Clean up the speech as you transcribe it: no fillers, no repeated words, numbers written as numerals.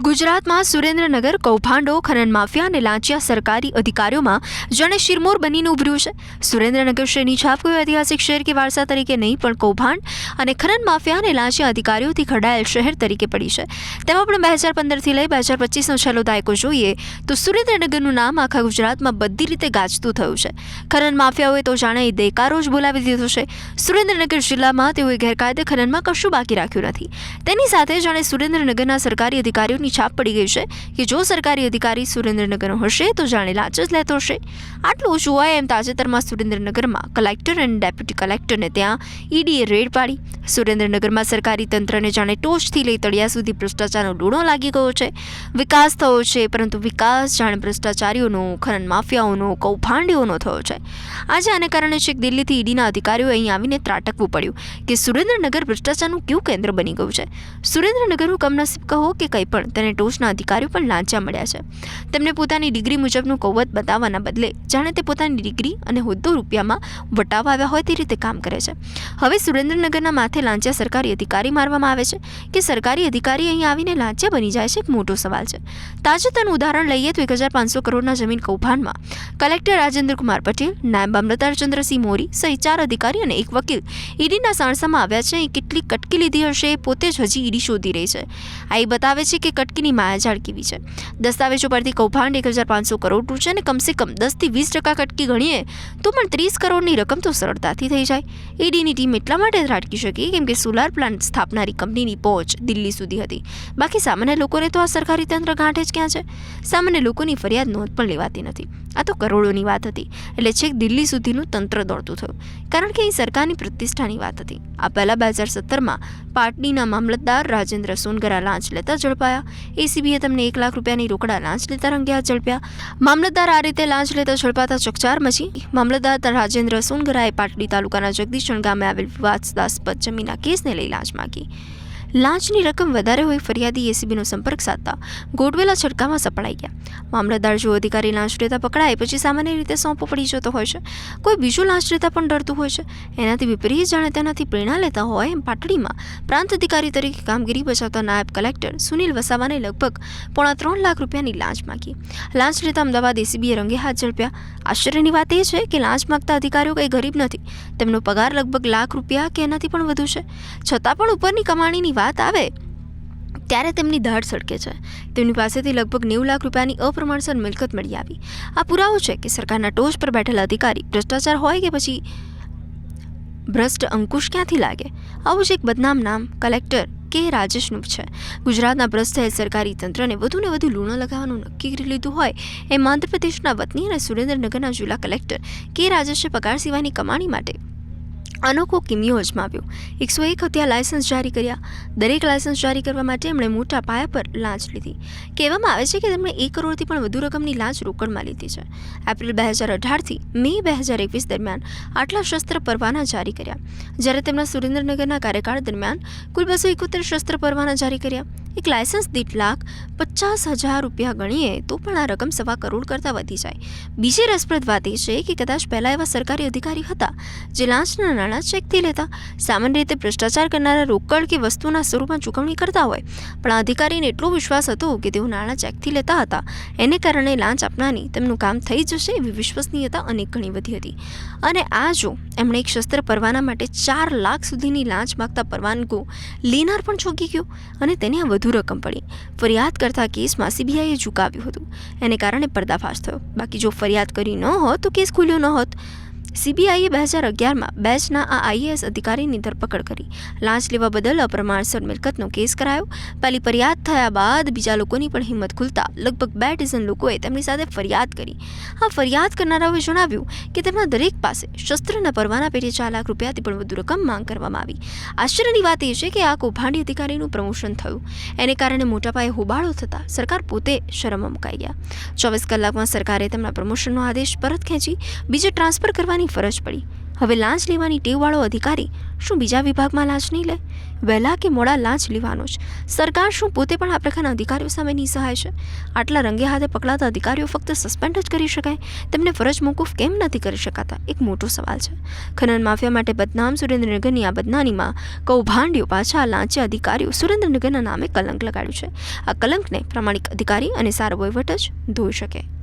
ગુજરાતમાં સુરેન્દ્રનગર કૌભાંડો, ખનન માફિયા અને લાંચિયા સરકારી અધિકારીઓમાં જાણે શિરમોર બનીને ઉભર્યું છે। સુરેન્દ્રનગર શહેરની છાપ કોઈ ઐતિહાસિક શહેર કે વારસા તરીકે નહીં, પણ કૌભાંડ અને ખનન માફિયા અને લાંચિયા અધિકારીઓથી ઘડાયેલ શહેર તરીકે પડી છે। તેમાં પણ 2015થી લઈ 2025નો છેલ્લો દાયકો જોઈએ તો સુરેન્દ્રનગરનું નામ આખા ગુજરાતમાં બધી રીતે ગાજતું થયું છે। ખનન માફિયાઓએ તો જાણે દેકારો જ બોલાવી દીધો છે। સુરેન્દ્રનગર જિલ્લામાં તેઓએ ગેરકાયદે ખનનમાં કશું બાકી રાખ્યું નથી। તેની સાથે જાણે સુરેન્દ્રનગરના સરકારી અધિકારીઓની છાપ પડી ગઈ છે કે જો સરકારી અધિકારી સુરેન્દ્રનગરનો હશે તો જાણે લાંચ જ લેતો હશે। આટલું ઓછું હોય એમ તાજેતરમાં સુરેન્દ્રનગરમાં કલેક્ટર અને ડેપ્યુટી કલેક્ટરને ત્યાં ઈડીએ રેડ પાડી। સુરેન્દ્રનગરમાં સરકારી તંત્રને જાણે ટોચથી લઈ તળિયા સુધી ભ્રષ્ટાચારનો ડૂણો લાગી ગયો છે। વિકાસ થયો છે, પરંતુ વિકાસ જાણે ભ્રષ્ટાચારીઓનો, ખનન માફિયાઓનો, કૌભાંડીઓનો થયો છે। આજે આને કારણે છેક દિલ્હીથી ઈડીના અધિકારીઓ અહીં આવીને ત્રાટકવું પડ્યું કે સુરેન્દ્રનગર ભ્રષ્ટાચારનું કયું કેન્દ્ર બની ગયું છે। સુરેન્દ્રનગરનું કમનસીબ કહો કે કંઈ પણ, તેને ટોચના અધિકારીઓ પણ લાંચા મળ્યા છે। તેમને પોતાની ડિગ્રી મુજબનું કૌવત બતાવવાના બદલે જાણે તે પોતાની ડિગ્રી અને હોદ્દો રૂપિયામાં વટાવવા આવ્યા હોય તે રીતે કામ કરે છે। હવે સુરેન્દ્રનગરના માથે લાંચા સરકારી અધિકારી મારવામાં આવે છે કે સરકારી અધિકારી અહીં આવીને લાંચા બની જાય છે, એક મોટો સવાલ છે। તાજેતરનું ઉદાહરણ લઈએ તો 1500 કરોડના જમીન કૌભાંડમાં કલેક્ટર રાજેન્દ્ર કુમાર પટેલ, નાયબ મામલતદાર ચંદ્રસિંહ મોરી સહિત 4 અધિકારી અને એક વકીલ ઈડીના સાણસામાં આવ્યા છે। અહીં કેટલી કટકી લીધી હશે પોતે જ હજી ઈડી શોધી રહી છે। આ એ બતાવે છે કે કટકીની માયાજાળ કેવી છે। દસ્તાવેજો પરથી કૌભાંડ 1500 કરોડનું છે અને કમસે કમ 10થી 20% કટકી ગણીએ તો પણ 30 કરોડની રકમ તો સરળતાથી થઈ જાય। ઈડીની ટીમ એટલા માટે ત્રાટકી શકી કેમ કે સોલાર પ્લાન્ટ સ્થાપનારી કંપનીની પહોંચ દિલ્હી સુધી હતી। બાકી સામાન્ય લોકોને તો આ સરકારી તંત્ર ગાંઠે જ ક્યાં છે? સામાન્ય લોકોની ફરિયાદ નોંધ પણ લેવાતી નથી। આ તો કરોડોની વાત હતી, એટલે છેક દિલ્હી સુધીનું તંત્ર દોડતું થયું, કારણ કે અહીં સરકારની પ્રતિષ્ઠાની વાત હતી। આ પહેલા 2017માં પાટડીના મામલતદાર રાજેન્દ્ર સોનગરા લાંચ લેતા ઝડપાયા। એસીબીએ તેમને 1 લાખ રૂપિયાની રોકડા લાંચ લેતા રંગે હાથ ઝડપ્યા। મામલતદાર આ રીતે લાંચ લેતા ઝડપાતા ચકચાર મચી। મામલતદાર રાજેન્દ્ર સોનગરાએ પાટડી તાલુકાના જગદીશણ ગામે આવેલ વિવાદાસ્પદ જમીનના કેસને લઈ લાંચ માંગી। લાંચની રકમ વધારે હોય ફરિયાદી એસીબીનો સંપર્ક સાધતા ગોઠવેલા છટકામાં સપડાઈ ગયા। મામલતદાર જો અધિકારી લાંચ લેતા પકડાય પછી સામાન્ય રીતે સોંપો પડી જતો હોય છે, કોઈ બીજું લાંચ લેતા પણ ડરતું હોય છે। એનાથી વિપરીત જાણે તેનાથી પ્રેરણા લેતા હોય એમ પાટડીમાં પ્રાંત અધિકારી તરીકે કામગીરી બજાવતા નાયબ કલેક્ટર સુનિલ વસાવાને લગભગ 3.5 લાખ રૂપિયાની લાંચ માંગી। લાંચ લેતા અમદાવાદ એસીબીએ રંગે હાથ ઝડપ્યા। આશ્ચર્યની વાત એ છે કે લાંચ માંગતા અધિકારીઓ કંઈ ગરીબ નથી, તેમનો પગાર લગભગ લાખ રૂપિયા કે એનાથી પણ વધુ છે, છતાં પણ ઉપરની કમાણીની વાત આવે ત્યારે તેમની દાઢ સળકે છે। તેમની પાસેથી લગભગ 90 લાખ રૂપિયાની અપ્રમાણસર મિલકત મળી આવી। આ પુરાવો છે કે સરકારના ટોચ પર બેઠેલા અધિકારી ભ્રષ્ટાચાર હોય કે પછી ભ્રષ્ટ અંકુશ ક્યાંથી લાગે? આવું જ એક બદનામ નામ કલેક્ટર કે રાજેશનું છે। ગુજરાતના ભ્રષ્ટ થયેલ સરકારી તંત્રને વધુને વધુ લૂણો લગાવવાનું નક્કી કરી લીધું હોય એમ આંધ્રપ્રદેશના વતની અને સુરેન્દ્રનગરના જિલ્લા કલેક્ટર કે રાજેશે પગાર સિવાયની કમાણી માટે અનોખો કિમિયો અજમાવ્યો। 101 હત્યા લાયસન્સ જારી કર્યા। દરેક લાયસન્સ જારી કરવા માટે એમણે મોટા પાયા પર લાંચ લીધી। કહેવામાં આવે છે કે તેમણે 1 કરોડથી પણ વધુ રકમની લાંચ રોકડમાં લીધી છે। એપ્રિલ 2018થી મે 2021 દરમિયાન આટલા શસ્ત્ર પરવાના જારી કર્યા, જ્યારે તેમના સુરેન્દ્રનગરના કાર્યકાળ દરમિયાન કુલ 271 શસ્ત્ર પરવાના જારી કર્યા। એક લાયસન્સ દીઠ $50,000 ગણીએ તો પણ આ રકમ 1.25 કરોડ કરતાં વધી જાય। બીજી રસપ્રદ વાત એ છે કે કદાચ પહેલા એવા સરકારી અધિકારી હતા જે લાંચના નાણાં ચેકથી લેતા। સામાન્ય રીતે ભ્રષ્ટાચાર કરનારા રોકડ કે વસ્તુના સ્વરૂપમાં ચૂકવણી કરતા હોય, પણ આ અધિકારીને એટલો વિશ્વાસ હતો કે તેઓ નાણાં ચેકથી લેતા હતા, એને કારણે લાંચ આપનારની તેમનું કામ થઈ જશે એવી વિશ્વસનીયતા અનેક ગણી વધી હતી। અને આ જો એમણે એક શસ્ત્ર પરવાના માટે 4 લાખ સુધીની લાંચ માગતા પરવાનગો લેનાર પણ ચોંકી ગયો અને તેને વધુ રકમ પડી। ફરિયાદ કરતા કેસમાં સીબીઆઈએ ઝુકાવ્યું હતું, એને કારણે પર્દાફાશ થયો। બાકી જો ફરિયાદ કરી ન હોત તો કેસ ખુલ્યો ન હોત। સીબીઆઈએ 2011માં બેચના આ આઈએએસ અધિકારીની ધરપકડ કરી। લાંચ લેવા બદલ અપ્રમાણસર મિલકતનો કેસ કરાયો। પહેલી ફરિયાદ થયા બાદ બીજા લોકોની પણ હિંમત ખુલતા લગભગ 2 ડઝન લોકોએ તેમની સાથે ફરિયાદ કરી। આ ફરિયાદ કરનારાઓએ જણાવ્યું કે તેમના દરેક પાસે શસ્ત્રના પરવાના પેટે 4 લાખ રૂપિયાથી પણ વધુ રકમ માંગ કરવામાં આવી। આશ્ચર્યની વાત એ છે કે આ કૌભાંડી અધિકારીનું પ્રમોશન થયું, એને કારણે મોટા પાયે હોબાળો થતા સરકાર પોતે શરમમાં મુકાઈ ગયા। 24 કલાકમાં સરકારે તેમના પ્રમોશનનો આદેશ પરત ખેંચી બીજે ટ્રાન્સફર કરવાની ફરજ પડી। હવે લાંચ લેવાની ટેવવાળો અધિકારી શું બીજા વિભાગમાં લાંચ નહીં લે? વહેલા કે મોડા લાંચ લેવાનો જ. સરકાર શું પોતે પણ આ પ્રકારના અધિકારીઓ સામે નિસહાય છે? આટલા રંગે હાથે પકડાતા અધિકારીઓ ફક્ત સસ્પેન્ડ જ કરી શકાય, તેમને ફરજ મોકૂફ કેમ નથી કરી શકાતા? એક મોટો સવાલ છે. ખનન માફિયા માટે બદનામ સુરેન્દ્રનગરની આ બદનામીમાં કૌભાંડીઓ પાછા લાંચિયા અધિકારીઓ સુરેન્દ્રનગરના નામે કલંક લગાડ્યું છે. આ કલંકને પ્રામાણિક અધિકારી અને સારો વહીવટ જ ધોઈ શકે.